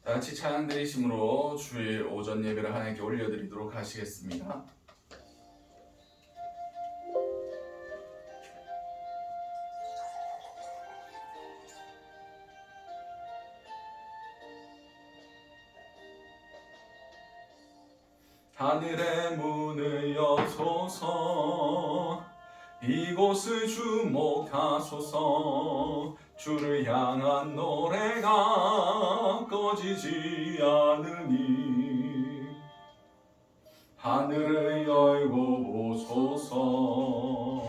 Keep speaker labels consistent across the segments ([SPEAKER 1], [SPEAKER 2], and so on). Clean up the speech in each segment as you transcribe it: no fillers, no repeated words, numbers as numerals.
[SPEAKER 1] 다 같이 찬양 드리심으로 주일 오전 예배를 하나님께 올려드리도록 하시겠습니다. 하늘의 문을 여소서, 이곳을 주목하소서. 주를 향한 노래가 꺼지지 않으니 하늘을 열고 보소서.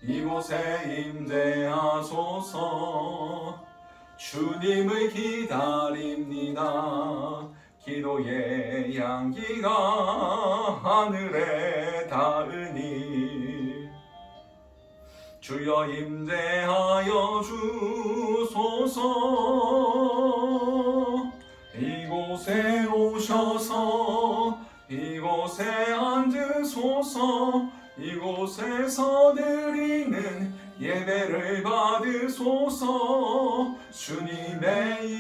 [SPEAKER 1] 이곳에 임재하소서. 주님을 기다립니다. 기도의 향기가 하늘에 닿으니 주여 임재하여 주소서. 이곳에 오셔서 이곳에 앉으소서. 이곳에서 드리는 예배를 받으소서. 주님의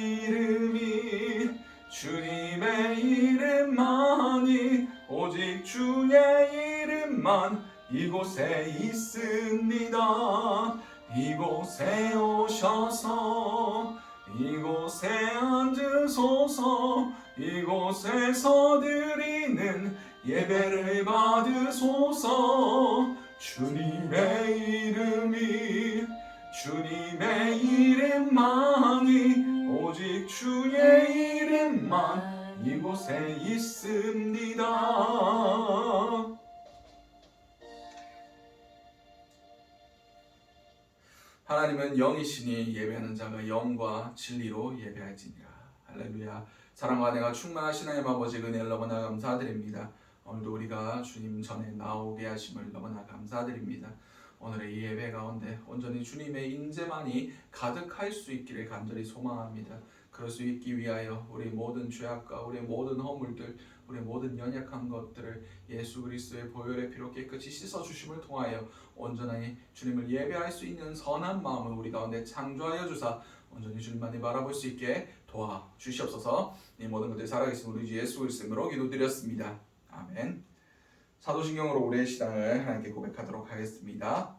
[SPEAKER 1] 이름만이 오직 주의 이름만 이곳에 있습니다. 이곳에 오셔서 이곳에 앉으소서. 이곳에서 드리는 예배를 받으소서. 주님의 이름만이 오직 주의 이름만 이곳에 있습니다. 하나님은 영이시니 예배하는 자가 영과 진리로 예배할지니라. 할렐루야. 사랑과 은혜가 충만하신 하나님 아버지 은혜를 너무나 감사드립니다. 오늘도 우리가 주님 전에 나오게 하심을 너무나 감사드립니다. 오늘의 이 예배 가운데 온전히 주님의 인재만이 가득할 수 있기를 간절히 소망합니다. 그럴 수 있기 위하여 우리 모든 죄악과 우리 모든 허물들, 우리 모든 연약한 것들을 예수 그리스도의 보혈의 피로 깨끗이 씻어주심을 통하여 온전히 주님을 예배할 수 있는 선한 마음을 우리 가운데 창조하여 주사 온전히 주님만이 바라볼 수 있게 도와주시옵소서. 이 모든 것들 살아계신 우리 주 예수 그리스도로 기도드렸습니다. 아멘. 사도신경으로 우리의 신앙을 하나님께 고백하도록 하겠습니다.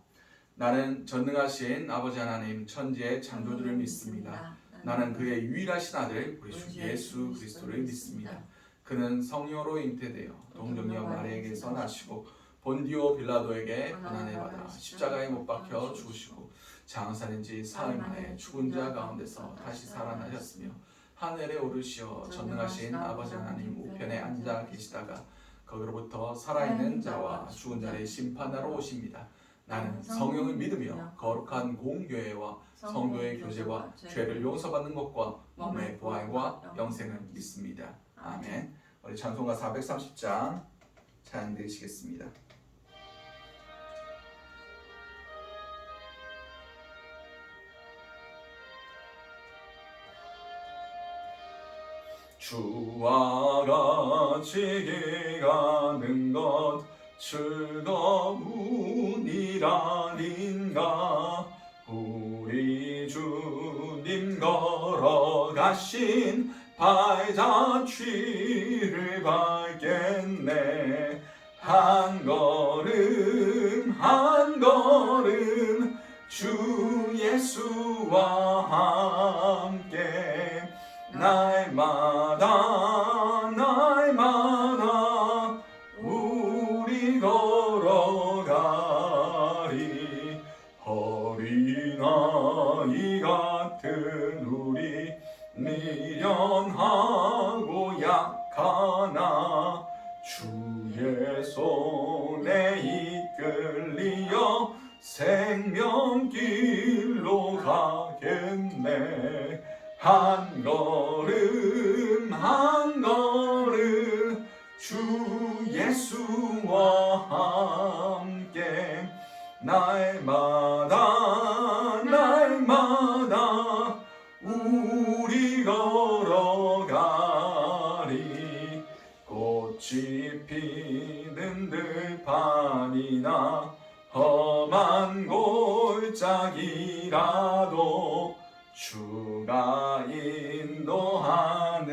[SPEAKER 1] 나는 전능하신 아버지 하나님 천지의 창조주를 믿습니다. 나는 그의 유일하신 아들 우리 주 예수 그리스도를 믿습니다. 그는 성령으로 잉태되어 동정녀 마리아에게서 나시고 본디오 빌라도에게 고난을 받아 십자가에 못 박혀 죽으시고 장사된 지 사흘 만에 죽은 자 가운데서 다시 살아나셨으며 하늘에 오르시어 전능하신 아버지 하나님 우편에 앉아 계시다가 거기로부터 살아있는 자와 죽은 자를 심판하러 오십니다. 나는 성령을 믿으며 거룩한 공교회와 성도의 교제와 죄를 용서받는 것과 몸의 부활과 영생을 믿습니다. 아멘. 우리 찬송가 430장 찬양 드리시겠습니다. 주와 같이 가는 것 즐거운이라닌가. 우리 주님 걸어가신 발자취를 밟겠네. 한 걸음 한 걸음 주 예수와 함께 날마다 우리 걸어가리. 어린아이 같은 우리 미련하고 약하나 주의 손에 이끌리어 생명길로 가겠네. 한 걸음 한 걸음 주 예수와 함께 날마다 우리 걸어가리. 꽃이 피는 들판이나 험한 골짜기라도 주 주가 인도하는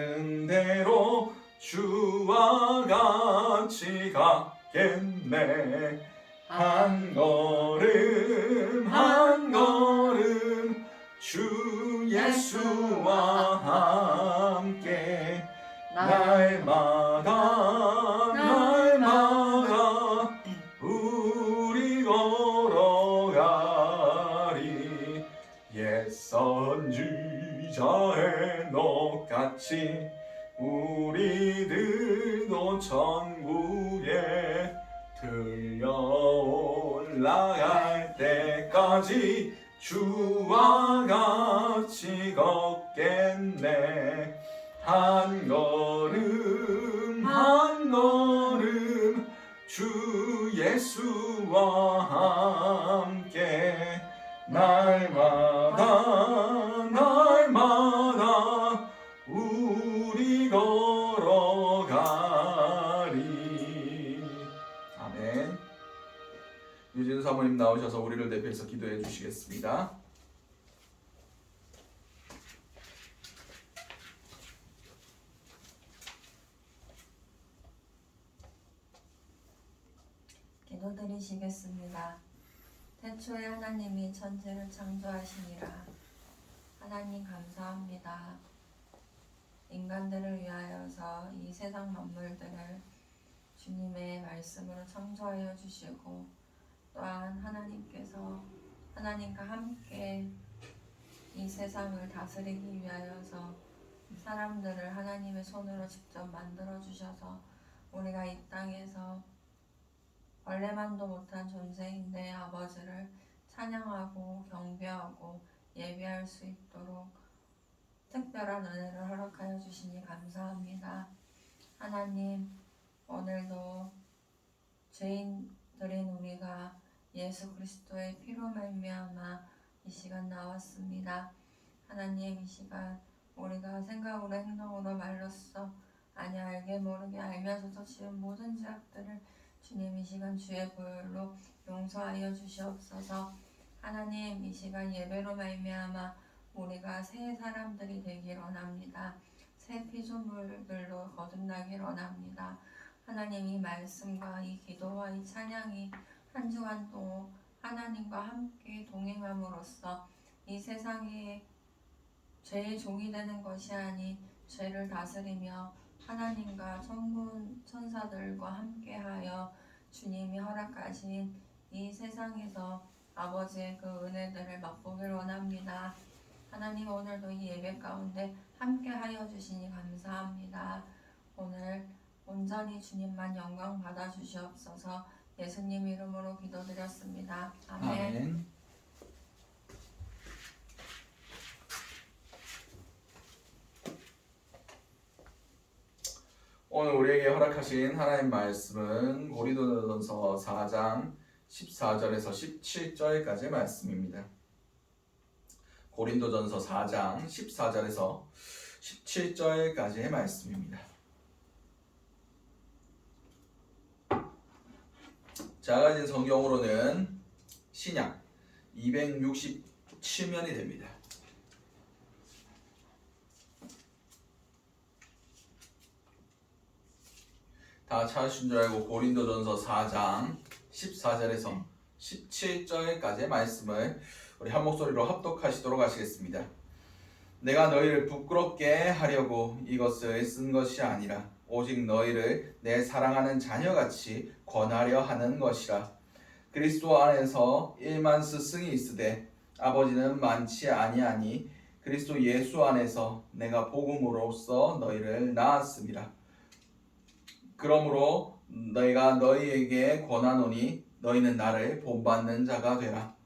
[SPEAKER 1] 대로 주와 같이 가겠네. 한 걸음 한 걸음 주 예수와 함께 날마다 날마다 우리 걸어가리. 옛 선지자의 녹같이 우리들도 천국에 들려 올라갈 때까지 주와 같이 걷겠네. 한 걸음 한 걸음 주 예수와 함께 날마다 날마다 우리 걸어가리. 아멘. 유진 사모님 나오셔서 우리를 대표해서 기도해 주시겠습니다.
[SPEAKER 2] 기도드리시겠습니다. 태초에 하나님이 천지를 창조하시니라. 하나님 감사합니다. 인간들을 위하여서 이 세상 만물들을 주님의 말씀으로 창조하여 주시고, 또한 하나님께서 하나님과 함께 이 세상을 다스리기 위하여서 사람들을 하나님의 손으로 직접 만들어 주셔서 우리가 이 땅에서 원래만도 못한 존재인데 아버지를 찬양하고 경배하고 예배할 수 있도록 특별한 은혜를 허락하여 주시니 감사합니다. 하나님, 오늘도 죄인들인 우리가 예수 그리스도의 피로 말미암아 이 시간 나왔습니다. 하나님, 이 시간 우리가 생각으로 행동으로 말로써 아니 알게 모르게 알면서도 지은 모든 죄악들을 주님 이 시간 주의 보혈로 용서하여 주시옵소서. 하나님, 이 시간 예배로 말미암아 우리가 새 사람들이 되기를 원합니다. 새 피조물들로 거듭나기를 원합니다. 하나님, 이 말씀과 이 기도와 이 찬양이 한 주간 동안 하나님과 함께 동행함으로써 이 세상에 죄의 종이 되는 것이 아닌 죄를 다스리며 하나님과 천군 천사들과 함께하여 주님이 허락하신 이 세상에서 아버지의 그 은혜들을 맛보기를 원합니다. 하나님, 오늘도 이 예배 가운데 함께하여 주시니 감사합니다. 오늘 온전히 주님만 영광 받아 주시옵소서. 예수님 이름으로 기도드렸습니다. 아멘.
[SPEAKER 1] 아멘. 오늘 우리에게 허락하신 하나님 말씀은 고린도전서 4장 14절에서 17절까지의 말씀입니다. 고린도전서 4장 14절에서 17절까지의 말씀입니다. 제가 가진 성경으로는 신약 267면이 됩니다. 다 찾으신 줄 알고 고린도전서 4장 14절에서 17절까지의 말씀을 우리 한 목소리로 합독하시도록 하시겠습니다. 내가 너희를 부끄럽게 하려고 이것을 쓴 것이 아니라 오직 너희를 내 사랑하는 자녀같이 권하려 하는 것이라. 그리스도 안에서 1만 스승이 있으되 아버지는 많지 아니하니 그리스도 예수 안에서 내가 복음으로써 너희를 낳았음이라. 그러므로 너희가 너희에게 권하노니 너희는 나를 본받는 자가 되라.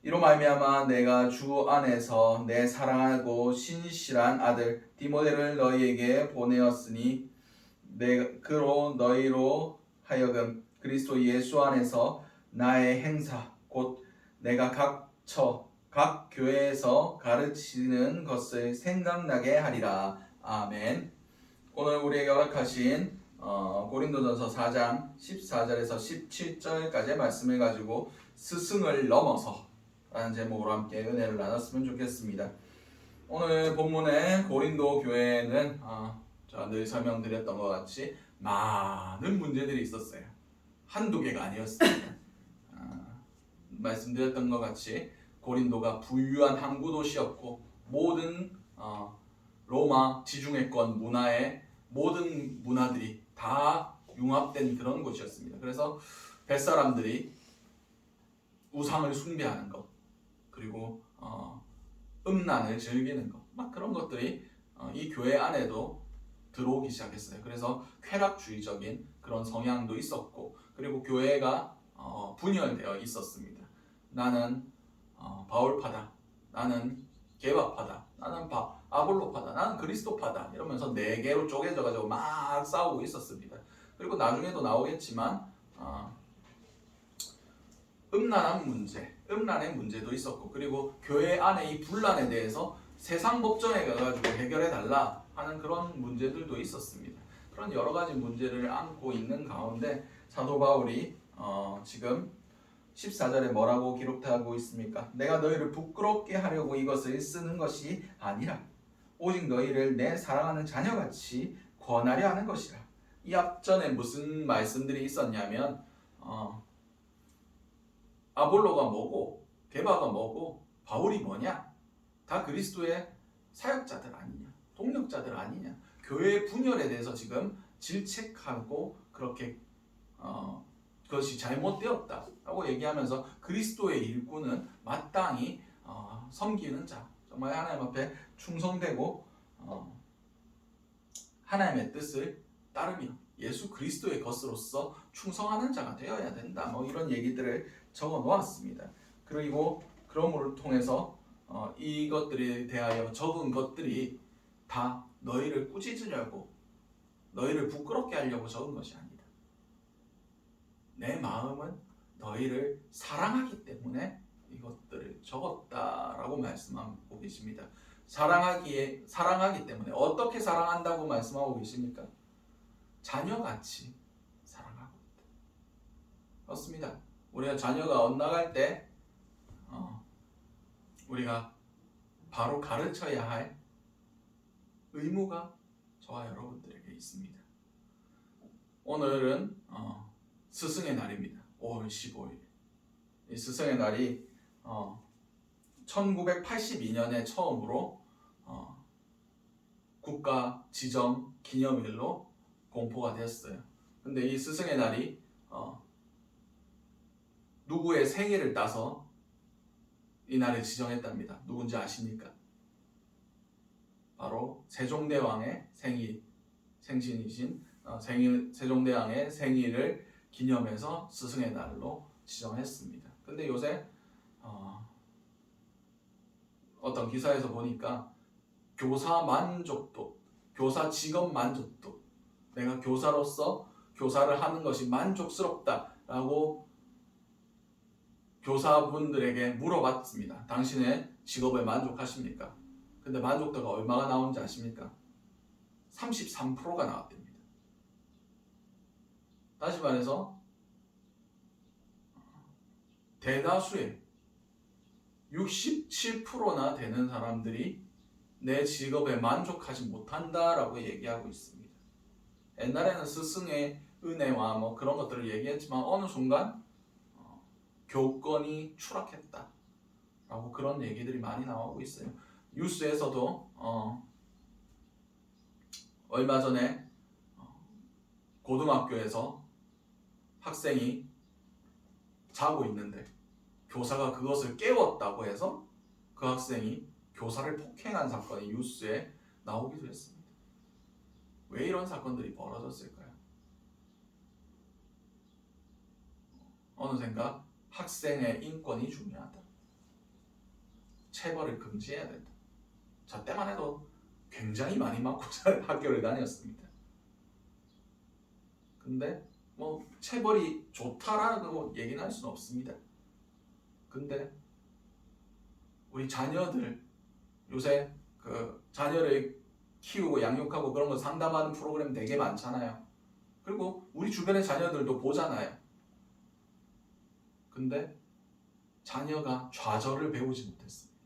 [SPEAKER 1] 이로 말미암아 내가 주 안에서 내 사랑하고 신실한 아들 디모데를 너희에게 보내었으니 그로 너희로 하여금 그리스도 예수 안에서 나의 행사 곧 내가 각 교회에서 가르치는 것을 생각나게 하리라. 아멘. 오늘 우리에게 허락하신 고린도전서 4장 14절에서 17절까지의 말씀을 가지고 스승을 넘어서 라는 제목으로 함께 은혜를 나눴으면 좋겠습니다. 오늘 본문의 고린도 교회에는 늘 설명드렸던 것 같이 많은 문제들이 있었어요. 한두 개가 아니었습니다. 말씀드렸던 것 같이 고린도가 부유한 항구 도시였고 모든 로마 지중해권 문화의 모든 문화들이 다 융합된 그런 곳이었습니다. 그래서 뱃사람들이 우상을 숭배하는 것, 그리고 음란을 즐기는 것, 막 그런 것들이 이 교회 안에도 들어오기 시작했어요. 그래서 쾌락주의적인 그런 성향도 있었고, 그리고 교회가 분열되어 있었습니다. 나는 바울파다, 나는 게바파다, 나는 아볼로파다, 나는 그리스도파다 이러면서 네 개로 쪼개져가지고 막 싸우고 있었습니다. 그리고 나중에도 나오겠지만 음란의 문제도 있었고, 그리고 교회 안에 이 분란에 대해서 세상 법정에 가가지고 해결해 달라 하는 그런 문제들도 있었습니다. 그런 여러 가지 문제를 안고 있는 가운데 사도 바울이 지금 14절에 뭐라고 기록하고 있습니까? 내가 너희를 부끄럽게 하려고 이것을 쓰는 것이 아니라 오직 너희를 내 사랑하는 자녀같이 권하려 하는 것이라. 이 앞전에 무슨 말씀들이 있었냐면 아볼로가 뭐고 게바가 뭐고 바울이 뭐냐? 다 그리스도의 사역자들 아니냐? 동력자들 아니냐? 교회의 분열에 대해서 지금 질책하고 그렇게 그것이 잘못되었다라고 얘기하면서 그리스도의 일꾼은 마땅히 섬기는 자, 정말 하나님 앞에 충성되고 하나님의 뜻을 따르며 예수 그리스도의 것으로서 충성하는 자가 되어야 된다. 뭐 이런 얘기들을 적어 놓았습니다. 그리고 그러므로 통해서 이것들에 대하여 적은 것들이 다 너희를 꾸짖으려고, 너희를 부끄럽게 하려고 적은 것이 아니다. 내 마음은 너희를 사랑하기 때문에 이것들을 적었다라고 말씀하고 계십니다. 사랑하기 때문에 어떻게 사랑한다고 말씀하고 계십니까? 자녀같이 사랑하고 있다. 그렇습니다. 우리가 자녀가 엇나갈 때 우리가 바로 가르쳐야 할 의무가 저와 여러분들에게 있습니다. 오늘은 스승의 날입니다. 5월 15일. 이 스승의 날이 1982년에 처음으로 국가 지정 기념일로 공포가 되었어요. 근데 이 스승의 날이 누구의 생일을 따서 이 날을 지정했답니다. 누군지 아십니까? 바로 세종대왕의 생신이신 세종대왕의 생일을 기념해서 스승의 날로 지정했습니다. 근데 요새 어떤 기사에서 보니까 교사 만족도, 교사 직업 만족도, 내가 교사로서 교사를 하는 것이 만족스럽다라고 교사분들에게 물어봤습니다. 당신의 직업에 만족하십니까? 근데 만족도가 얼마가 나오는지 아십니까? 33%가 나왔답니다. 다시 말해서 대다수의 67%나 되는 사람들이 내 직업에 만족하지 못한다라고 얘기하고 있습니다. 옛날에는 스승의 은혜와 뭐 그런 것들을 얘기했지만 어느 순간 교권이 추락했다라고 그런 얘기들이 많이 나오고 있어요. 뉴스에서도 얼마 전에 고등학교에서 학생이 자고 있는데 교사가 그것을 깨웠다고 해서 그 학생이 교사를 폭행한 사건이 뉴스에 나오기도 했습니다. 왜 이런 사건들이 벌어졌을까요? 어느샌가 학생의 인권이 중요하다. 체벌을 금지해야 된다. 저 때만 해도 굉장히 많이 맞고 학교를 다녔습니다. 근데 뭐 체벌이 좋다라고 얘기는 할 수는 없습니다. 근데 우리 자녀들 요새 그 자녀를 키우고 양육하고 그런 거 상담하는 프로그램 되게 많잖아요. 그리고 우리 주변의 자녀들도 보잖아요. 근데 자녀가 좌절을 배우지 못했습니다.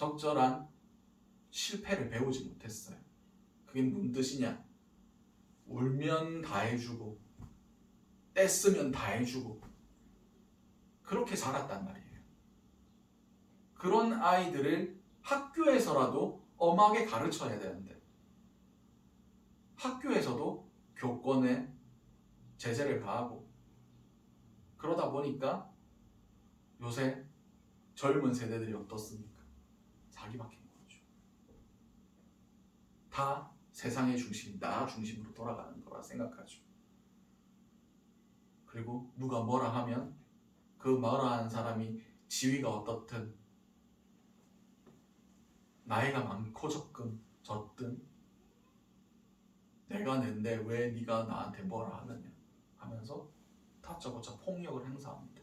[SPEAKER 1] 적절한 실패를 배우지 못했어요. 그게 무슨 뜻이냐? 울면 다 해주고 떼쓰면 다 해주고 그렇게 자랐단 말이에요. 그런 아이들을 학교에서라도 엄하게 가르쳐야 되는데 학교에서도 교권에 제재를 가하고 그러다 보니까 요새 젊은 세대들이 어떻습니까? 자기 박힌 거죠. 다 세상의 중심, 나 중심으로 돌아가는 거라 생각하죠. 그리고 누가 뭐라 하면 그 뭐라 하는 사람이 지위가 어떻든 나이가 많고 적든 내가 낸데 왜 네가 나한테 뭐라 하느냐 하면서 다짜고짜 폭력을 행사합니다.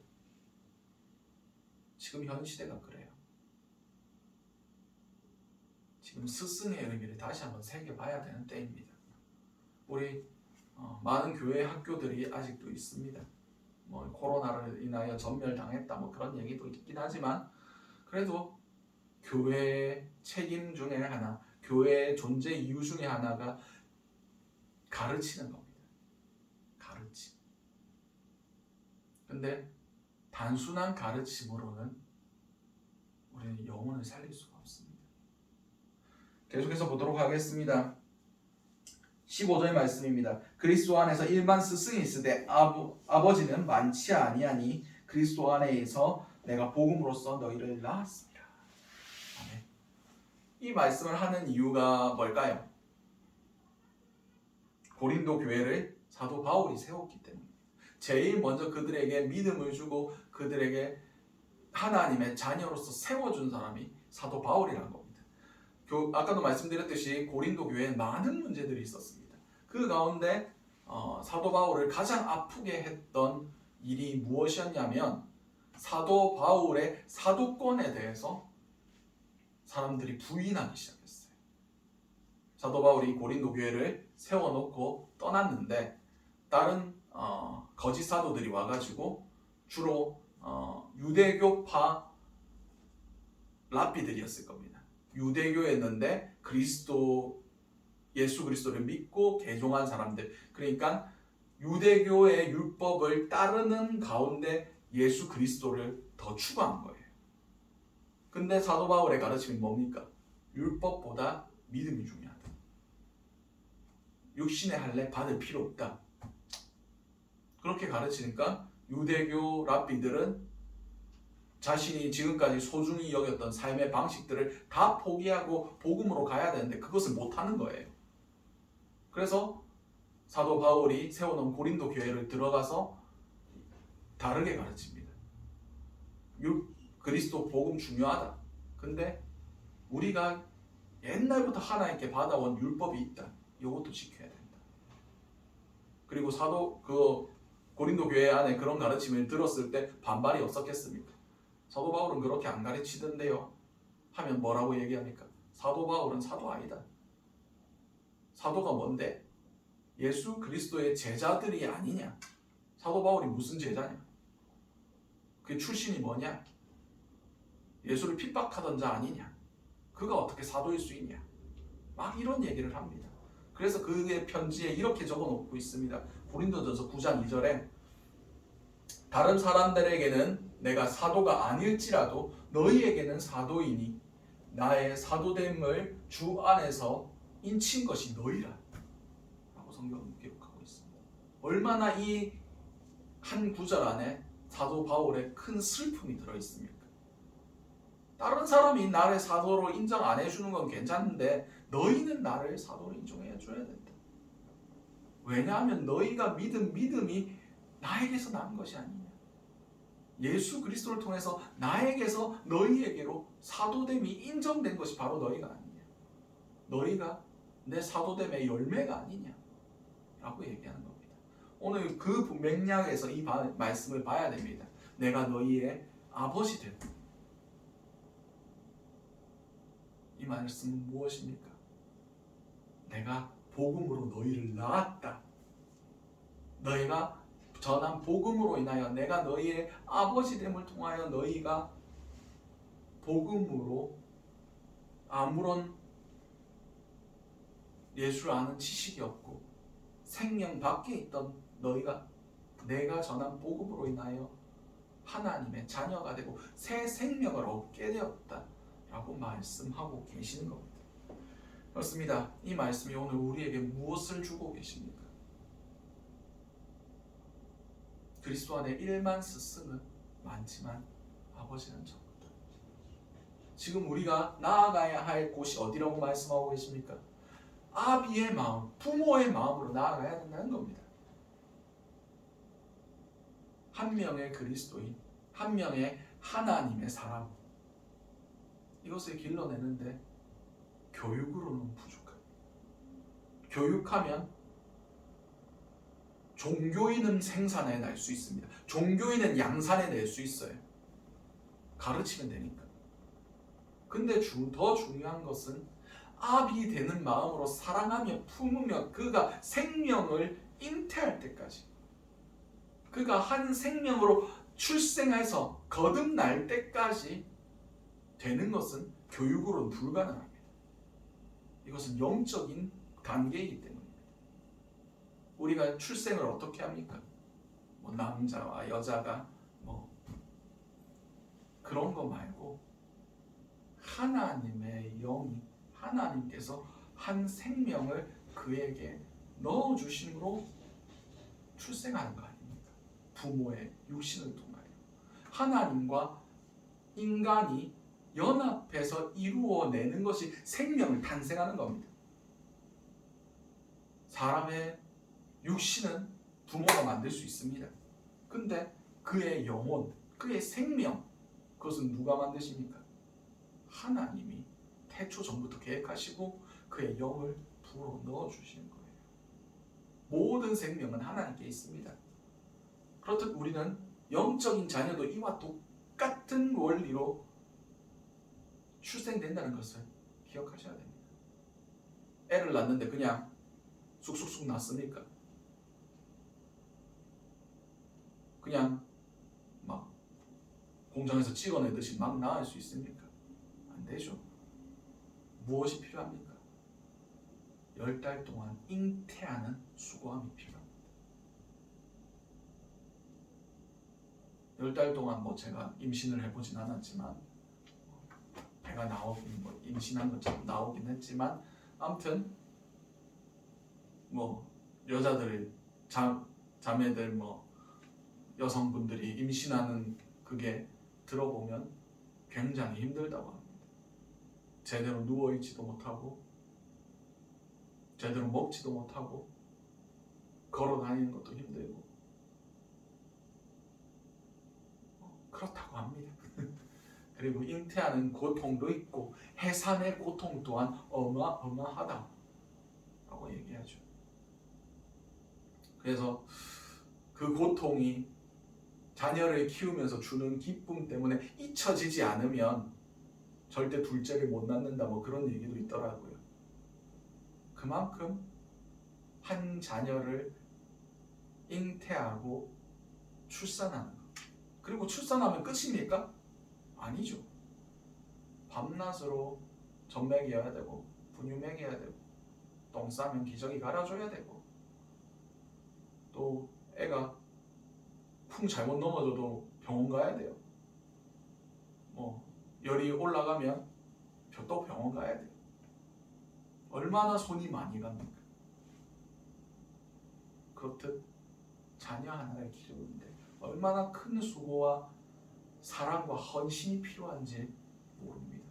[SPEAKER 1] 지금 현 시대가 그래요. 지금 스승의 의미를 다시 한번 새겨봐야 되는 때입니다. 우리 많은 교회 학교들이 아직도 있습니다. 뭐 코로나를 인하여 전멸당했다 뭐 그런 얘기도 있긴 하지만 그래도 교회의 책임 중에 하나, 교회의 존재 이유 중에 하나가 가르치는 겁니다. 가르침. 근데 단순한 가르침으로는 우리는 영혼을 살릴 수가 없습니다. 계속해서 보도록 하겠습니다. 15절 말씀입니다. 그리스도 안에서 일반 스승이 있으되 아버지는 많지 아니하니 그리스도 안에서 내가 복음으로써 너희를 낳았습니다. 아멘. 이 말씀을 하는 이유가 뭘까요? 고린도 교회를 사도 바울이 세웠기 때문입니다. 제일 먼저 그들에게 믿음을 주고 그들에게 하나님의 자녀로서 세워준 사람이 사도 바울이라는 겁니다. 아까도 말씀드렸듯이 고린도 교회에 많은 문제들이 있었습니다. 그 가운데 사도 바울을 가장 아프게 했던 일이 무엇이었냐면 사도 바울의 사도권에 대해서 사람들이 부인하기 시작했어요. 사도 바울이 고린도 교회를 세워놓고 떠났는데 다른 거짓 사도들이 와가지고 주로 유대교파 랍비들이었을 겁니다. 유대교였는데 예수 그리스도를 믿고 개종한 사람들, 그러니까 유대교의 율법을 따르는 가운데 예수 그리스도를 더 추구한 거예요. 근데 사도 바울의 가르침이 뭡니까? 율법보다 믿음이 중요하다. 육신의 할례 받을 필요 없다. 그렇게 가르치니까 유대교 랍비들은 자신이 지금까지 소중히 여겼던 삶의 방식들을 다 포기하고 복음으로 가야 되는데 그것을 못하는 거예요. 그래서 사도 바울이 세워놓은 고린도 교회를 들어가서 다르게 가르칩니다. 그리스도 복음 중요하다. 근데 우리가 옛날부터 하나님께 받아온 율법이 있다. 이것도 지켜야 된다. 그리고 고린도 교회 안에 그런 가르침을 들었을 때 반발이 없었겠습니까? 사도 바울은 그렇게 안 가르치던데요 하면 뭐라고 얘기합니까? 사도 바울은 사도 아니다. 사도가 뭔데? 예수 그리스도의 제자들이 아니냐? 사도 바울이 무슨 제자냐? 그 출신이 뭐냐? 예수를 핍박하던 자 아니냐? 그가 어떻게 사도일 수 있냐? 막 이런 얘기를 합니다. 그래서 그의 편지에 이렇게 적어놓고 있습니다. 고린도전서 9장 2절에 다른 사람들에게는 내가 사도가 아닐지라도 너희에게는 사도이니 나의 사도됨을 주 안에서 인친 것이 너희라 라고 성경은 기록하고 있습니다. 얼마나 이 한 구절 안에 사도 바울의 큰 슬픔이 들어있습니까? 다른 사람이 나를 사도로 인정 안 해주는 건 괜찮은데 너희는 나를 사도로 인정해 줘야 된다. 왜냐하면 너희가 믿음이 나에게서 난 것이 아니냐. 예수 그리스도를 통해서 나에게서 너희에게로 사도됨이 인정된 것이 바로 너희가 아니냐. 너희가 내 사도됨의 열매가 아니냐 라고 얘기하는 겁니다. 오늘 그 맥락에서 이 말씀을 봐야 됩니다. 내가 너희의 아버지 되고. 이 말씀은 무엇입니까? 내가 복음으로 너희를 낳았다. 너희가 전한 복음으로 인하여 내가 너희의 아버지됨을 통하여 너희가 복음으로 아무런 예수를 아는 지식이 없고 생명 밖에 있던 너희가 내가 전한 복음으로 인하여 하나님의 자녀가 되고 새 생명을 얻게 되었다 라고 말씀하고 계시는 겁니다. 그렇습니다. 이 말씀이 오늘 우리에게 무엇을 주고 계십니까? 그리스도 안에 일만 스승은 많지만 아버지는 적다. 지금 우리가 나아가야 할 곳이 어디라고 말씀하고 계십니까? 아비의 마음, 부모의 마음으로 나아가야 된다는 겁니다. 한 명의 그리스도인, 한 명의 하나님의 사람, 이것을 길러내는데 교육으로는 부족합니다. 교육하면 종교인은 생산해낼 수 있습니다. 종교인은 양산해낼 수 있어요. 가르치면 되니까. 근데 더 중요한 것은 아비 되는 마음으로 사랑하며 품으며 그가 생명을 잉태할 때까지, 그가 한 생명으로 출생해서 거듭날 때까지 되는 것은 교육으로는 불가능합니다. 이것은 영적인 단계이기 때문입니다. 우리가 출생을 어떻게 합니까? 뭐 남자와 여자가 뭐 그런 거 말고 하나님의 영이, 하나님께서 한 생명을 그에게 넣어주심으로 출생하는 거 아닙니까? 부모의 육신을 통하여 하나님과 인간이 연합해서 이루어내는 것이 생명을 탄생하는 겁니다. 사람의 육신은 부모가 만들 수 있습니다. 근데 그의 영혼, 그의 생명, 그것은 누가 만드십니까? 하나님이 태초 전부터 계획하시고 그의 영을 불어 넣어주시는 거예요. 모든 생명은 하나님께 있습니다. 그렇듯 우리는 영적인 자녀도 이와 똑같은 원리로 출생된다는 것을 기억하셔야 됩니다. 애를 낳는데 그냥 쑥쑥쑥 낳습니까? 그냥 막 공장에서 찍어내듯이 막 낳을 수 있습니까? 안 되죠. 무엇이 필요합니까? 10달 동안 잉태하는 수고함이 필요합니다. 10달 동안 뭐 제가 임신을 해보진 않았지만 배가 나오긴 뭐 임신한 것처럼 나오긴 했지만 아무튼 뭐 여자들 자매들 뭐 여성분들이 임신하는 그게 들어보면 굉장히 힘들다고 합니다. 제대로 누워있지도 못하고 제대로 먹지도 못하고 걸어 다니는 것도 힘들고 그렇다고 합니다. 그리고 잉태하는 고통도 있고 해산의 고통 또한 어마어마하다고 얘기하죠. 그래서 그 고통이 자녀를 키우면서 주는 기쁨 때문에 잊혀지지 않으면 절대 둘째를 못 낳는다 뭐 그런 얘기도 있더라고요. 그만큼 한 자녀를 잉태하고 출산하는 것. 그리고 출산하면 끝입니까? 아니죠. 밤낮으로 젖 먹여야 되고 분유 먹여야 되고 똥 싸면 기저귀 갈아줘야 되고 또 애가 쿵 잘못 넘어져도 병원 가야 돼요. 뭐 열이 올라가면 또 병원 가야 돼요. 얼마나 손이 많이 갑니까? 그렇듯 자녀 하나를 기르는데 얼마나 큰 수고와 사랑과 헌신이 필요한지 모릅니다.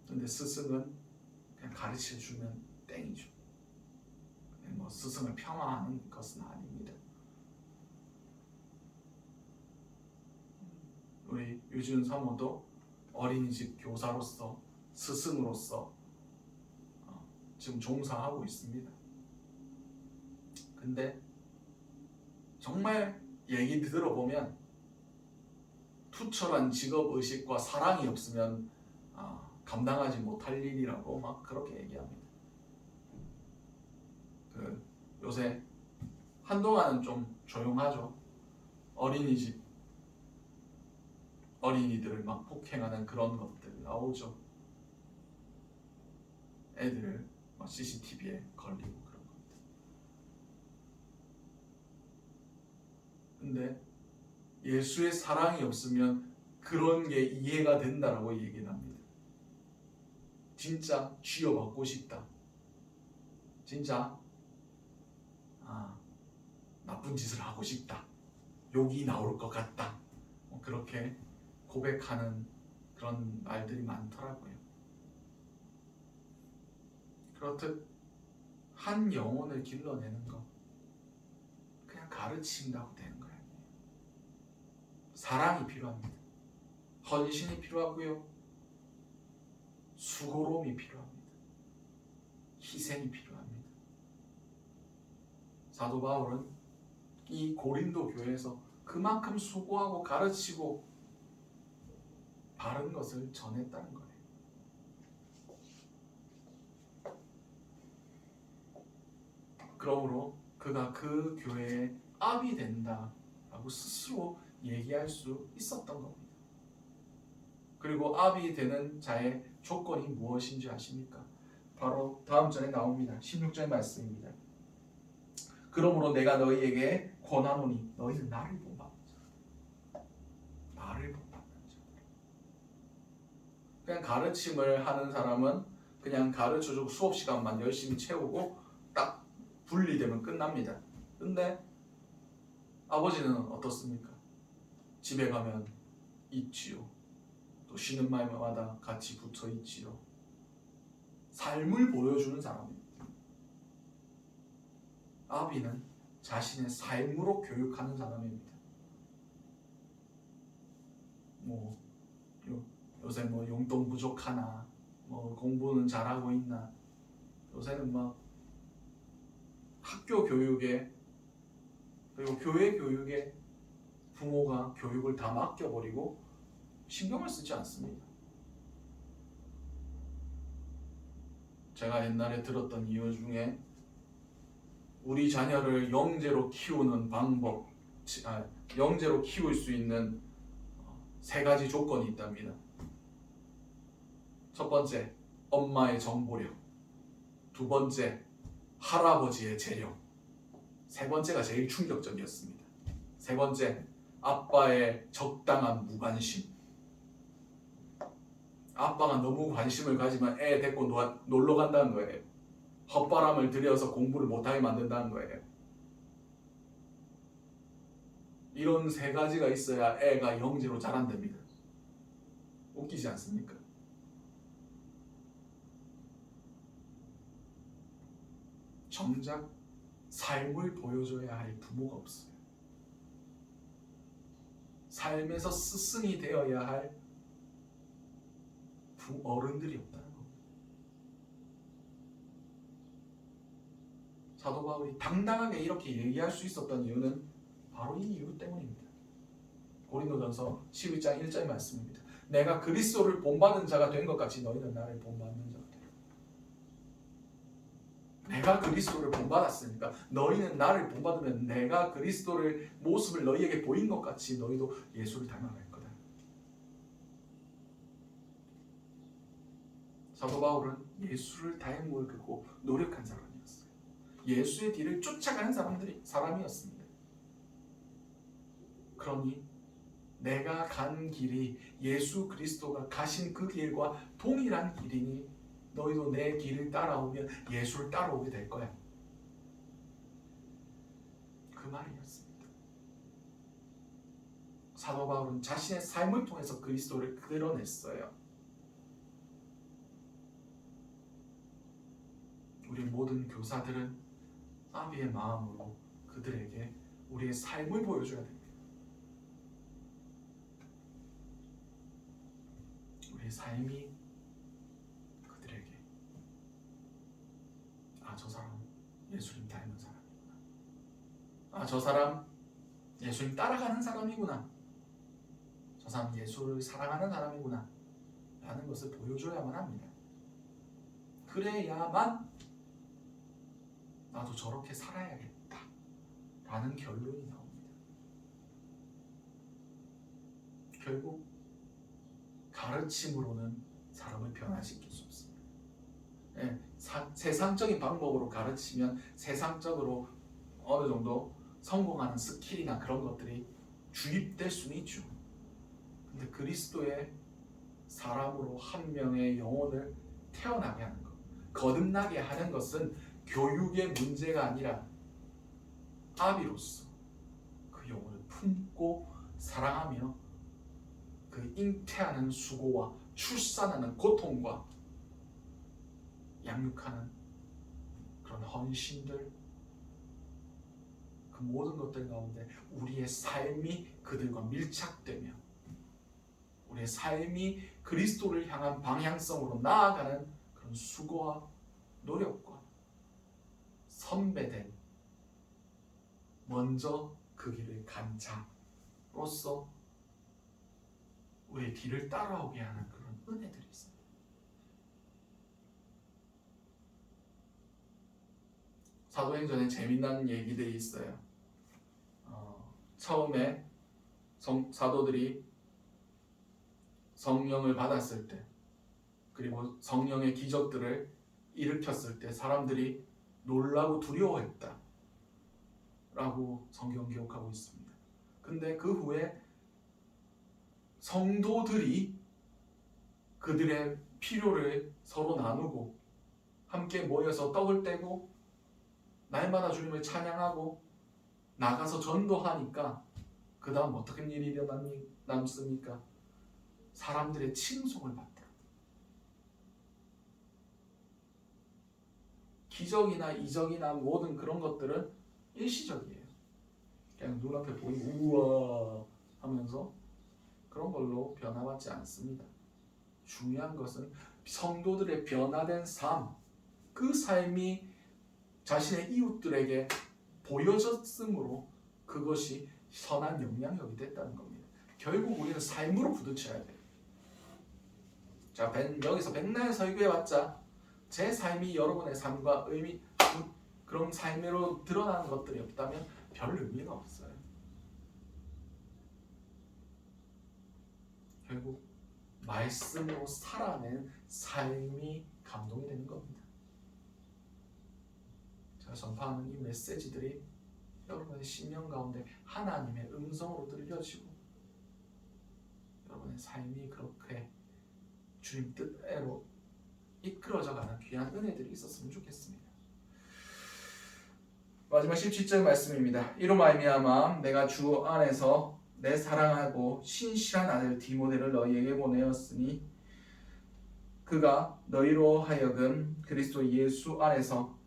[SPEAKER 1] 그런데 스승은 그냥 가르쳐주면 땡이죠. 뭐 스승을 폄하하는 것은 아닙니다. 우리 유지은 사모도 어린이집 교사로서 스승으로서 지금 종사하고 있습니다. 근데 정말 얘기 들어보면 투철한 직업의식과 사랑이 없으면 감당하지 못할 일이라고 막 그렇게 얘기합니다. 요새 한동안은 좀 조용하죠. 어린이들을 막 폭행하는 그런 것들 나오죠. 애들을 CCTV에 걸리고 그런 겁니다. 근데 예수의 사랑이 없으면 그런 게 이해가 된다라고 얘기를 합니다. 진짜 쥐어받고 싶다. 진짜 나쁜 짓을 하고 싶다. 욕이 나올 것 같다. 그렇게 고백하는 그런 말들이 많더라고요. 그렇듯 한 영혼을 길러내는 거 그냥 가르친다고 되는 거예요. 사랑이 필요합니다. 헌신이 필요하고요. 수고로움이 필요합니다. 희생이 필요합니다. 사도 바울은 이 고린도 교회에서 그만큼 수고하고 가르치고 바른 것을 전했다는 거예요. 그러므로 그가 그 교회의 압이 된다라고 스스로 얘기할 수 있었던 겁니다. 그리고 압이 되는 자의 조건이 무엇인지 아십니까? 바로 다음 절에 나옵니다. 16절 말씀입니다. 그러므로 내가 너희에게 권하노니 너희는 나를 본받는 자. 나를 본받는 자. 그냥 가르침을 하는 사람은 그냥 가르쳐주고 수업 시간만 열심히 채우고 딱 분리되면 끝납니다. 근데 아버지는 어떻습니까? 집에 가면 있지요. 또 쉬는 날마다 같이 붙어 있지요. 삶을 보여주는 사람입니다. 아비는 자신의 삶으로 교육하는 사람입니다. 요새 용돈 부족하나, 공부는 잘하고 있나, 요새는 학교 교육에 그리고 교회 교육에 부모가 교육을 다 맡겨버리고 신경을 쓰지 않습니다. 제가 옛날에 들었던 이유 중에 우리 자녀를 영재로 키우는 방법, 영재로 키울 수 있는 3가지 조건이 있답니다. 첫 번째, 엄마의 정보력. 2번째, 할아버지의 재력. 3번째가 제일 충격적이었습니다. 3번째, 아빠의 적당한 무관심. 아빠가 너무 관심을 가지면 애 데리고 놀러 간다는 거예요. 헛바람을 들여서 공부를 못하게 만든다는 거예요. 이런 3가지가 있어야 애가 영재로 자란답니다. 웃기지 않습니까? 정작 삶을 보여줘야 할 부모가 없어요. 삶에서 스승이 되어야 할 어른들이 없다는 겁니다. 사도 바울이 당당하게 이렇게 얘기할 수 있었던 이유는 바로 이 이유 때문입니다. 고린도전서 11장 1절 말씀입니다. 내가 그리스도를 본받은 자가 된 것 같이 너희는 나를 본받는 자가 되라. 내가 그리스도를 본받았으니까 너희는 나를 본받으면 내가 그리스도를 모습을 너희에게 보인 것 같이 너희도 예수를 닮아갈 거다. 사도 바울은 예수를 닮으려고 노력한 사람이었어요. 예수의 뒤를 쫓아가는 사람이었습니다. 그러니 내가 간 길이 예수 그리스도가 가신 그 길과 동일한 길이니 너희도 내 길을 따라오면 예수를 따라오게 될 거야. 그 말이었습니다. 사도 바울은 자신의 삶을 통해서 그리스도를 드러냈어요. 우리 모든 교사들은 아비의 마음으로 그들에게 우리의 삶을 보여줘야 됩니다. 우리의 삶이 그들에게 저 사람 예수님 닮은 사람이구나. 저 사람 예수님 따라가는 사람이구나. 저 사람 예수를 사랑하는 사람이구나. 라는 것을 보여줘야만 합니다. 그래야만 나도 저렇게 살아야겠다 라는 결론이 나옵니다. 결국 가르침으로는 사람을 변화시킬 수 없습니다. 세상적인 방법으로 가르치면 세상적으로 어느 정도 성공하는 스킬이나 그런 것들이 주입될 수는 있죠. 근데 그리스도의 사람으로 한 명의 영혼을 태어나게 하는 것, 거듭나게 하는 것은 교육의 문제가 아니라 아비로서 그 영혼을 품고 사랑하며 그 잉태하는 수고와 출산하는 고통과 양육하는 그런 헌신들, 그 모든 것들 가운데 우리의 삶이 그들과 밀착되며 우리의 삶이 그리스도를 향한 방향성으로 나아가는 그런 수고와 노력과 선배된 먼저 그 길을 간 자로서 우리의 뒤를 따라오게 하는 그런 은혜들이 있습니다. 사도행전에 재미난 얘기들이 있어요. 처음에 사도들이 성령을 받았을 때, 그리고 성령의 기적들을 일으켰을 때 사람들이 놀라고 두려워했다 라고 성경 기록하고 있습니다. 근데 그 후에 성도들이 그들의 필요를 서로 나누고 함께 모여서 떡을 떼고 날마다 주님을 찬양하고 나가서 전도하니까 그 다음 어떻게 일이 남습니까? 사람들의 칭송을 받더라. 기적이나 이적이나 모든 그런 것들은 일시적이에요. 그냥 눈앞에 보이고 우와 하면서 그런 걸로 변화받지 않습니다. 중요한 것은 성도들의 변화된 삶, 그 삶이 자신의 이웃들에게 보여졌으므로 그것이 선한 영향력이 됐다는 겁니다. 결국 우리는 삶으로 부딪혀야 돼요. 자, 여기서 백날 설교해봤자 제 삶이 여러분의 삶과 그런 삶으로 드러나는 것들이 없다면 별 의미가 없어요. 결국 말씀으로 살아낸 삶이 감동이 되는 겁니다. 제가 전파하는 이 메시지들이 여러분의 심령 가운데 하나님의 음성으로 들려지고 여러분의 삶이 그렇게 주님 뜻대로 이끌어져가는 귀한 은혜들이 있었으면 좋겠습니다. 마지막 17절 말씀입니다. 이로 말미암아 내가 주 안에서 내 사랑하고 신실한 아들 디모데를 너희에게 보내었으니 그가 너희로 하여금 그리스도 예수 안에서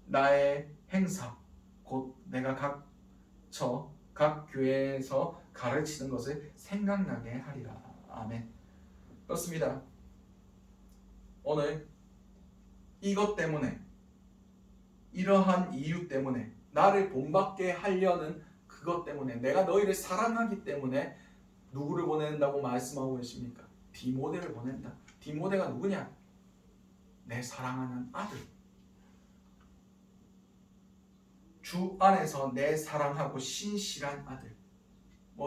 [SPEAKER 1] 나의 행사 곧 내가 각 교회에서 가르치는 것을 생각나게 하리라. 아멘. 그렇습니다. 오늘 이것 때문에, 이러한 이유 때문에, 나를 본받게 하려는 그것 때문에, 내가 너희를 사랑하기 때문에 누구를 보낸다고 말씀하고 계십니까? 디모데를 보낸다. 디모데가 누구냐? 내 사랑하는 아들. 주 안에서 내 사랑하고 신실한 아들.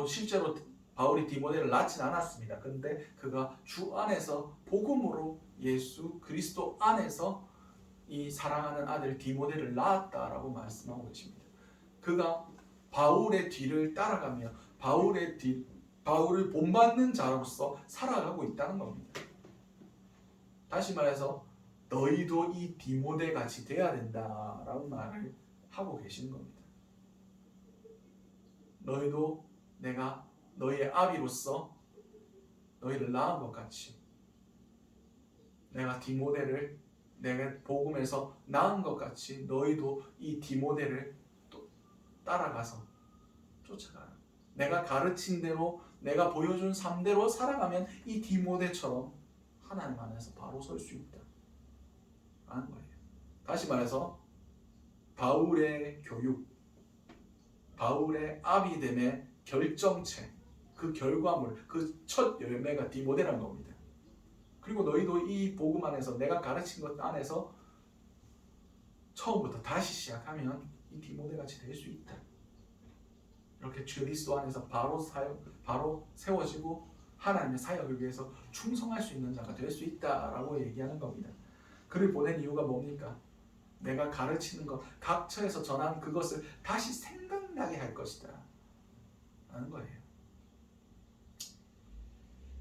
[SPEAKER 1] 실제로 바울이 디모데를 낳진 않았습니다. 근데 그가 주 안에서 복음으로 예수 그리스도 안에서 이 사랑하는 아들 디모데를 낳았다라고 말씀하고 계십니다. 그가 바울의 뒤를 따라가며 바울을 본받는 자로서 살아가고 있다는 겁니다. 다시 말해서 너희도 이 디모데 같이 돼야 된다라는 말을 하고 계시는 겁니다. 너희도 내가 너희의 아비로서 너희를 낳은 것 같이 내가 디모데를 내가 복음에서 낳은 것 같이 너희도 이 디모데를 또 따라가서 쫓아가라. 내가 가르친 대로 내가 보여준 삶대로 살아가면 이 디모데처럼 하나님 안에서 바로 설 수 있다 라는 거예요. 다시 말해서 바울의 교육, 바울의 아비됨의 결정체, 그 결과물, 그 첫 열매가 디모데라는 겁니다. 그리고 너희도 이 복음 안에서 내가 가르친 것 안에서 처음부터 다시 시작하면 이 디모데 같이 될 수 있다. 이렇게 그리스도 안에서 바로 세워지고 하나님의 사역을 위해서 충성할 수 있는 자가 될 수 있다라고 얘기하는 겁니다. 그를 보낸 이유가 뭡니까? 내가 가르치는 것, 각처에서 전한 그것을 다시 생각나게 할 것이다 하는 거예요.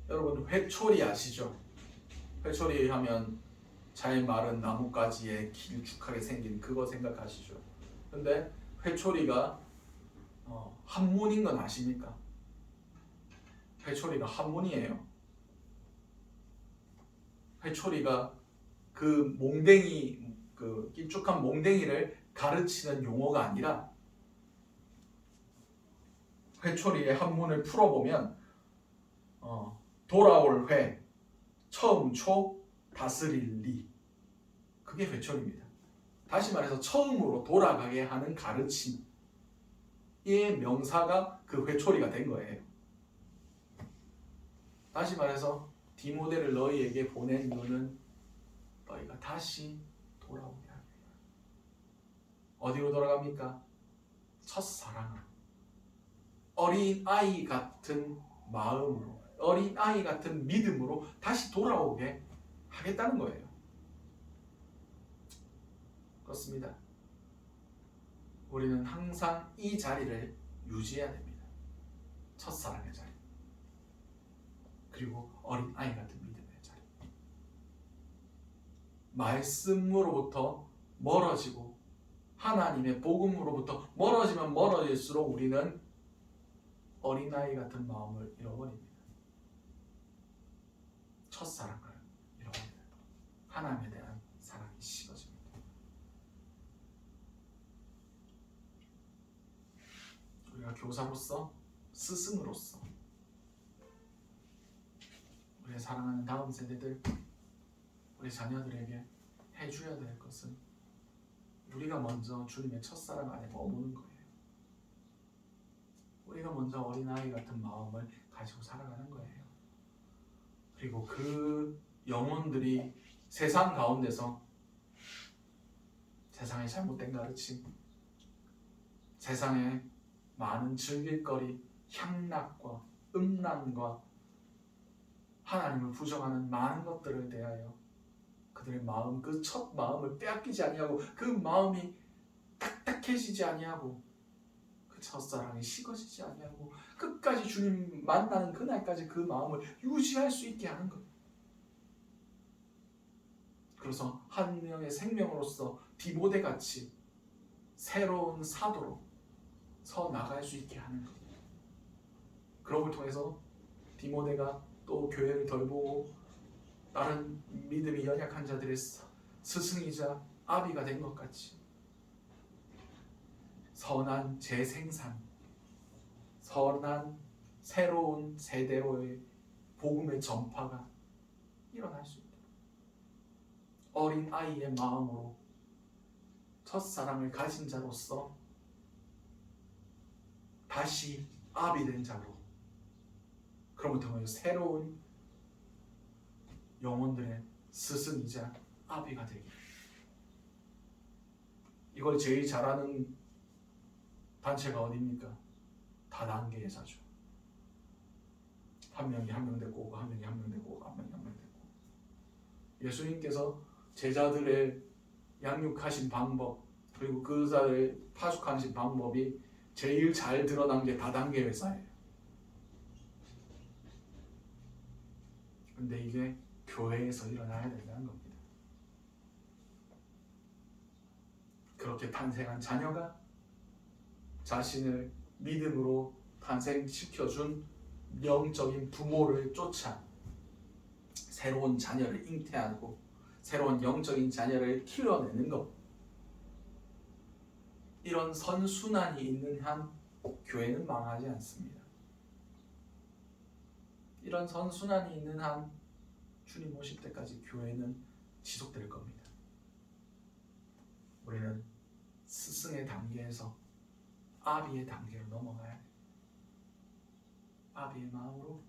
[SPEAKER 1] 여러분 회초리 아시죠? 회초리 하면 잘 마른 나뭇가지에 길쭉하게 생긴 그거 생각하시죠? 근데 회초리가 한문인 건 아십니까? 회초리가 한문이에요. 회초리가 그 몽댕이, 그 길쭉한 몽댕이를 가르치는 용어가 아니라 회초리의 한문을 풀어보면 돌아올 회, 처음 초, 다스릴 리, 그게 회초리입니다. 다시 말해서 처음으로 돌아가게 하는 가르침의 명사가 그 회초리가 된 거예요. 다시 말해서 디모데를 너희에게 보낸 이유는 너희가 다시 돌아오게 하기 위하여. 어디로 돌아갑니까? 첫사랑으로. 어린아이 같은 마음으로, 어린아이 같은 믿음으로 다시 돌아오게 하겠다는 거예요. 그렇습니다. 우리는 항상 이 자리를 유지해야 됩니다. 첫사랑의 자리, 그리고 어린아이 같은 믿음의 자리. 말씀으로부터 멀어지고 하나님의 복음으로부터 멀어지면 멀어질수록 우리는 어린아이 같은 마음을 잃어버립니다. 첫사랑을 잃어버립니다. 하나님에 대한 사랑이 식어집니다. 우리가 교사로서, 스승으로서 우리의 사랑하는 다음 세대들, 우리 자녀들에게 해줘야 될 것은 우리가 먼저 주님의 첫사랑 안에 머무는 거예요. 우리가 먼저 어린아이 같은 마음을 가지고 살아가는 거예요. 그리고 그 영혼들이 세상 가운데서 세상의 잘못된 가르침, 세상의 많은 즐길거리, 향락과 음란과 하나님을 부정하는 많은 것들을 대하여 그들의 마음, 그 첫 마음을 빼앗기지 아니하고 그 마음이 딱딱해지지 아니하고 그 첫사랑이 식어지지 아니하고 끝까지 주님 만나는 그날까지 그 마음을 유지할 수 있게 하는 것. 그래서 한 명의 생명으로서 디모데같이 새로운 사도로 서 나갈 수 있게 하는 것. 그런 걸 통해서 디모데가 또 교회를 돌보고 다른 믿음이 연약한 자들의 스승이자 아비가 된 것 같이 선한 재생산, 선한 새로운 세대로의 복음의 전파가 일어날 수 있도록 어린 아이의 마음으로 첫사랑을 가진 자로서 다시 아비 된 자로, 그로부터 통해 새로운 영혼들의 스승이자 아비가 되기. 이걸 제일 잘하는 단체가 어디입니까? 다단계 예사죠. 한 명이 한 명 데리고 오고, 한 명이 한 명 데리고 오고, 한 명이 한 명 데리고 오고. 예수님께서 제자들을 양육하신 방법, 그리고 그자를 파죽하신 방법이 제일 잘 드러난 게 다단계 회사예요. 근데 이게 교회에서 일어나야 된다는 겁니다. 그렇게 탄생한 자녀가 자신을 믿음으로 탄생시켜준 영적인 부모를 쫓아 새로운 자녀를 잉태하고 새로운 영적인 자녀를 키워내는 것. 이런 선순환이 있는 한 교회는 망하지 않습니다. 이런 선순환이 있는 한 주님 오실 때까지 교회는 지속될 겁니다. 우리는 스승의 단계에서 아비의 단계로 넘어가야 해요. 아비의 마음으로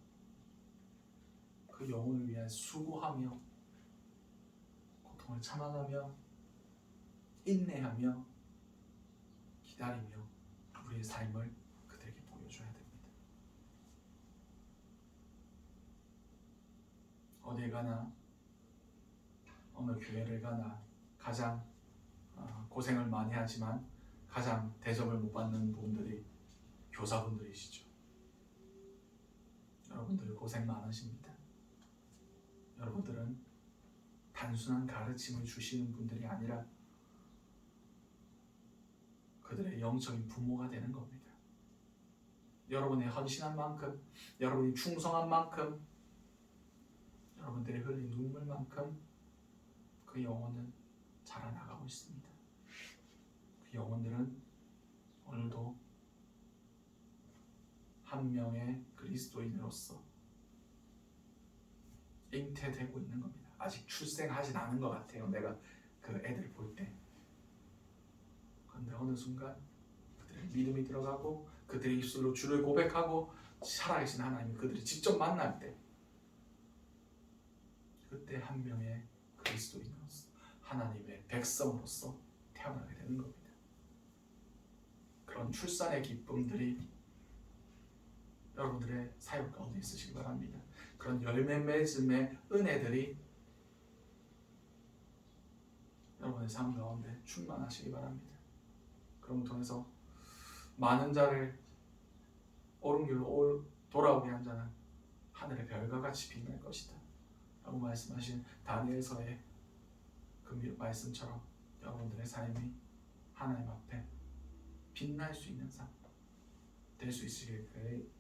[SPEAKER 1] 그 영혼을 위해 수고하며 고통을 참아가며 인내하며 기다리며 우리의 삶을 그들에게 보여줘야 됩니다. 어딜 가나 어느 교회를 가나 가장 고생을 많이 하지만 가장 대접을 못 받는 분들이 교사분들이시죠. 여러분들 고생 많으십니다. 여러분들은 단순한 가르침을 주시는 분들이 아니라 그들의 영적인 부모가 되는 겁니다. 여러분이 헌신한 만큼, 여러분이 충성한 만큼, 여러분들이 흘린 눈물만큼 그 영혼은 자라나가고 있습니다. 그 영혼들은 오늘도 한 명의 그리스도인으로서 잉태되고 있는 겁니다. 아직 출생하진 않은 것 같아요. 내가 그 애들 볼 때. 그런데 어느 순간 그들의 믿음이 들어가고 그들의 입술로 주를 고백하고 살아계신 하나님이 그들이 직접 만날 때, 그때 한 명의 그리스도인으로서 하나님의 백성으로서 태어나게 되는 겁니다. 그런 출산의 기쁨들이 여러분들의 사역 가운데 있으시기 바랍니다. 그런 열매 맺음의 은혜들이 여러분의 삶 가운데 충만하시기 바랍니다. 그런 통해서 많은 자를 옳은 길로 돌아오게 한 자는 하늘의 별과 같이 빛날 것이다 라고 말씀하신 다니엘서의 그 말씀처럼 여러분들의 삶이 하나님 앞에 빛날 수 있는 삶 될 수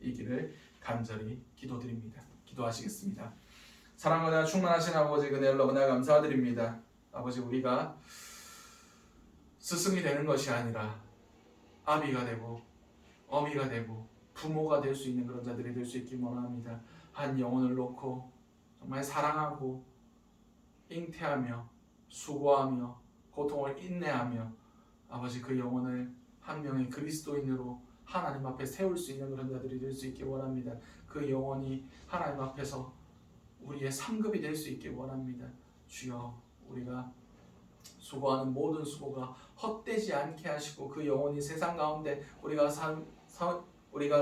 [SPEAKER 1] 있기를 간절히 기도드립니다. 기도하시겠습니다. 사랑과 은혜가 충만하신 아버지, 그네를 너무나 감사드립니다. 아버지, 우리가 스승이 되는 것이 아니라 아비가 되고 어미가 되고 부모가 될 수 있는 그런 자들이 될 수 있길 원합니다. 한 영혼을 놓고 정말 사랑하고 잉태하며 수고하며 고통을 인내하며 아버지, 그 영혼을 한 명의 그리스도인으로 하나님 앞에 세울 수 있는 그런 자들이 될 수 있길 원합니다. 그 영혼이 하나님 앞에서 우리의 상급이 될 수 있길 원합니다. 주여, 우리가 수고하는 모든 수고가 헛되지 않게 하시고 그 영혼이 세상 가운데 우리가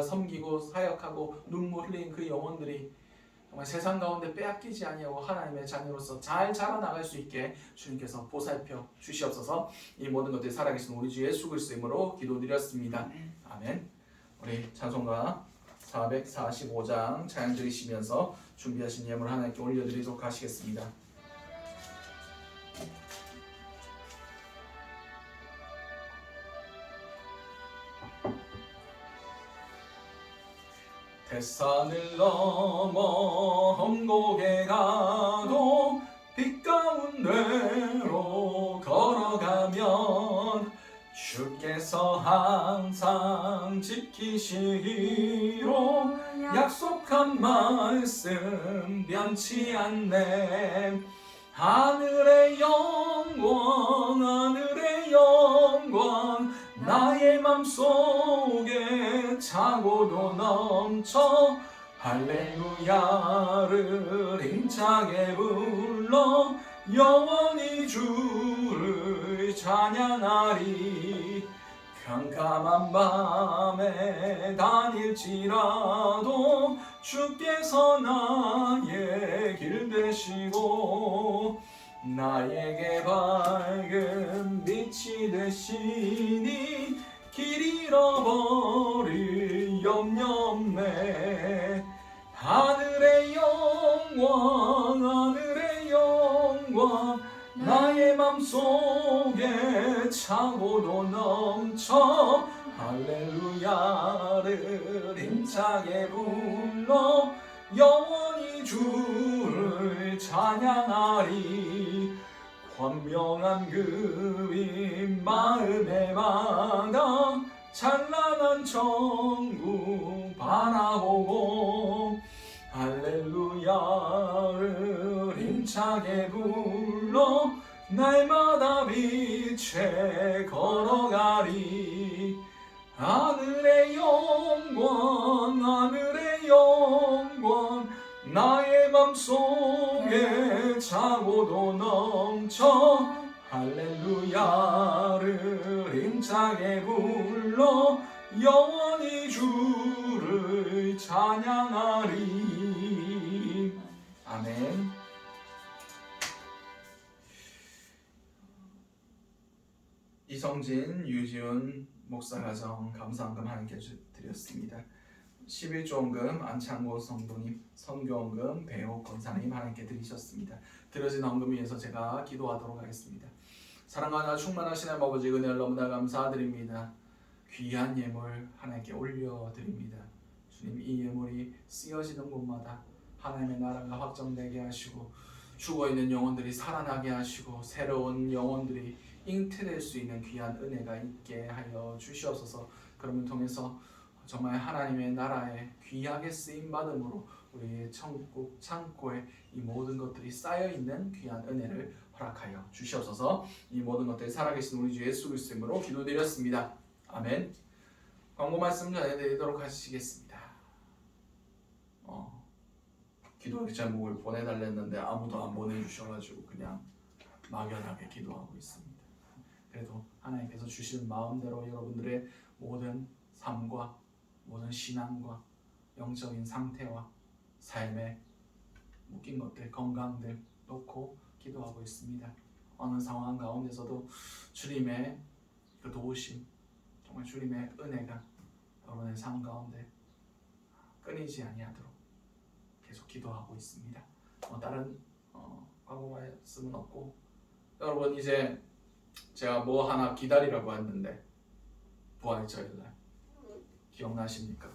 [SPEAKER 1] 섬기고 사역하고 눈물 흘린 그 영혼들이 정말 세상 가운데 빼앗기지 아니하고 하나님의 자녀로서 잘 자라나갈 수 있게 주님께서 보살펴 주시옵소서. 이 모든 것들이 살아계신 우리 주 예수 그리스도의 이름으로 기도드렸습니다. 아멘. 우리 찬송가 445장 찬양 드리시면서 준비하신 예물 하나님께 올려드리도록 하시겠습니다. 대산을 넘어 험곡에 가도 빛 가운데로 걸어가면 주께서 항상 지키시기로 약속한 말씀 변치 않네. 하늘의 영광, 하늘의 영광, 나의 맘속에 차고도 넘쳐 할렐루야를 힘차게 불러 영원히 주를 찬양하리. 캄캄한 밤에 다닐지라도 주께서 나의 길 되시고 나에게 밝은 빛이 되시니 길 잃어버릴 염려 없네. 하늘의 영광, 하늘의 영광, 나의 맘속에 차고도 넘쳐 할렐루야를 힘차게 불러 영원히 주를 찬양하리. 광명한 그빛 마음에 받아 찬란한 천국 바라보고 할렐루야를 힘차게 불러 날마다 빛에 걸어가리. 하늘의 영광, 하늘의 영광, 나의 맘속에 차고도 넘쳐 할렐루야를 힘차게 불러 영원히 주를 찬양하리. 아멘. 이성진, 유지훈 목사 가정 감사헌금 하나님께 드렸습니다. 11조헌금 안창고 성도님, 선교헌금 배우 권사님 하나님께 드리셨습니다. 드려진 헌금 위해서 제가 기도하도록 하겠습니다. 사랑과 하나 충만하신 하나님 아버지 은혜를 너무나 감사드립니다. 귀한 예물 하나님께 올려드립니다. 주님, 이 예물이 쓰여지는 곳마다 하나님의 나라가 확정되게 하시고 죽어있는 영혼들이 살아나게 하시고 새로운 영혼들이 잉태될 수 있는 귀한 은혜가 있게 하여 주시옵소서. 그러면 통해서 정말 하나님의 나라에 귀하게 쓰임받음으로 우리의 천국 창고에 이 모든 것들이 쌓여있는 귀한 은혜를 허락하여 주시옵소서. 이 모든 것들이 살아계신 우리 주 예수 그리스도의 이름으로 기도드렸습니다. 아멘. 광고 말씀 전해드리도록 하시겠습니다. 기도 제목을 보내달랬는데 아무도 안 보내주셔가지고 그냥 막연하게 기도하고 있습니다. 그래도 하나님께서 주시는 마음대로 여러분들의 모든 삶과 모든 신앙과 영적인 상태와 삶에 묶인 것들, 건강들 놓고 기도하고 있습니다. 어느 상황 가운데서도 주님의 그 도우심, 정말 주님의 은혜가 여러분의 삶 가운데 끊이지 아니하도록 계속 기도하고 있습니다. 다른 광고 말씀은 없고, 여러분 이제 제가 뭐 하나 기다리라고 했는데 부활절날 기억나십니까?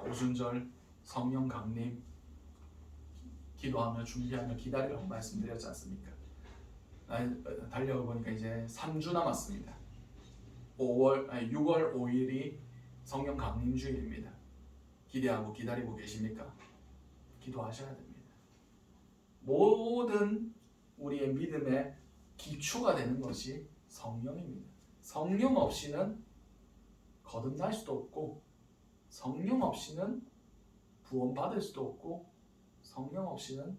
[SPEAKER 1] 오순절 성령 강림 기도하며 준비하며 기다리라고 말씀드렸지 않습니까? 달려가 보니까 이제 3주 남았습니다. 6월 5일이 성령 강림 주일입니다. 기대하고 기다리고 계십니까? 기도하셔야 됩니다. 모든 우리의 믿음의 기초가 되는 것이 성령입니다. 성령 없이는 거듭날 수도 없고, 성령 없이는 구원받을 수도 없고, 성령 없이는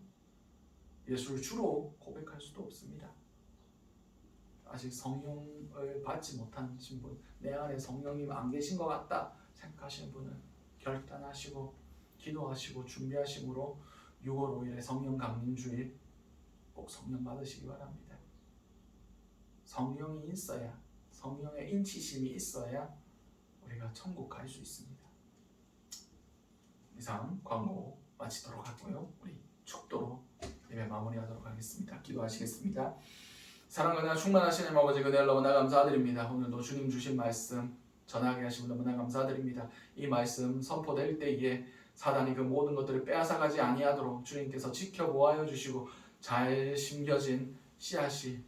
[SPEAKER 1] 예수를 주로 고백할 수도 없습니다. 아직 성령을 받지 못하신 분, 내 안에 성령님 안 계신 것 같다 생각하시는 분은 결단하시고 기도하시고 준비하심으로 6월 5일에 성령 강림주일 꼭 성령 받으시기 바랍니다. 성령이 있어야, 성령의 인치심이 있어야 우리가 천국 갈 수 있습니다. 이상 광고 마치도록 하고요. 우리 축도로 예배 마무리하도록 하겠습니다. 기도하시겠습니다. 사랑과 은혜가 충만하신 하나님 아버지 은혜를 너무나 감사드립니다. 오늘도 주님 주신 말씀 전하게 하시고 너무나 감사드립니다. 이 말씀 선포될 때에 사단이 그 모든 것들을 빼앗아가지 아니하도록 주님께서 지켜보아여 주시고 잘 심겨진 씨앗이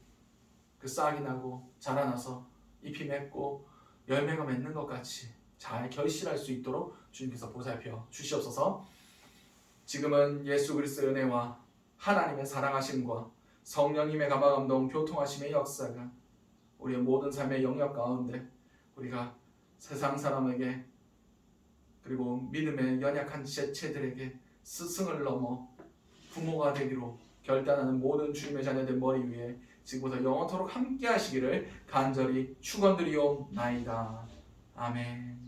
[SPEAKER 1] 그 싹이 나고 자라나서 잎이 맺고 열매가 맺는 것 같이 잘 결실할 수 있도록 주님께서 보살펴 주시옵소서. 지금은 예수 그리스도의 은혜와 하나님의 사랑하심과 성령님의 감화감동 교통하심의 역사가 우리의 모든 삶의 영역 가운데 우리가 세상 사람에게 그리고 믿음의 연약한 지체들에게 스승을 넘어 부모가 되기로 결단하는 모든 주님의 자녀들 머리 위에 지금부터 영원토록 함께 하시기를 간절히 축원드리옵나이다. 아멘.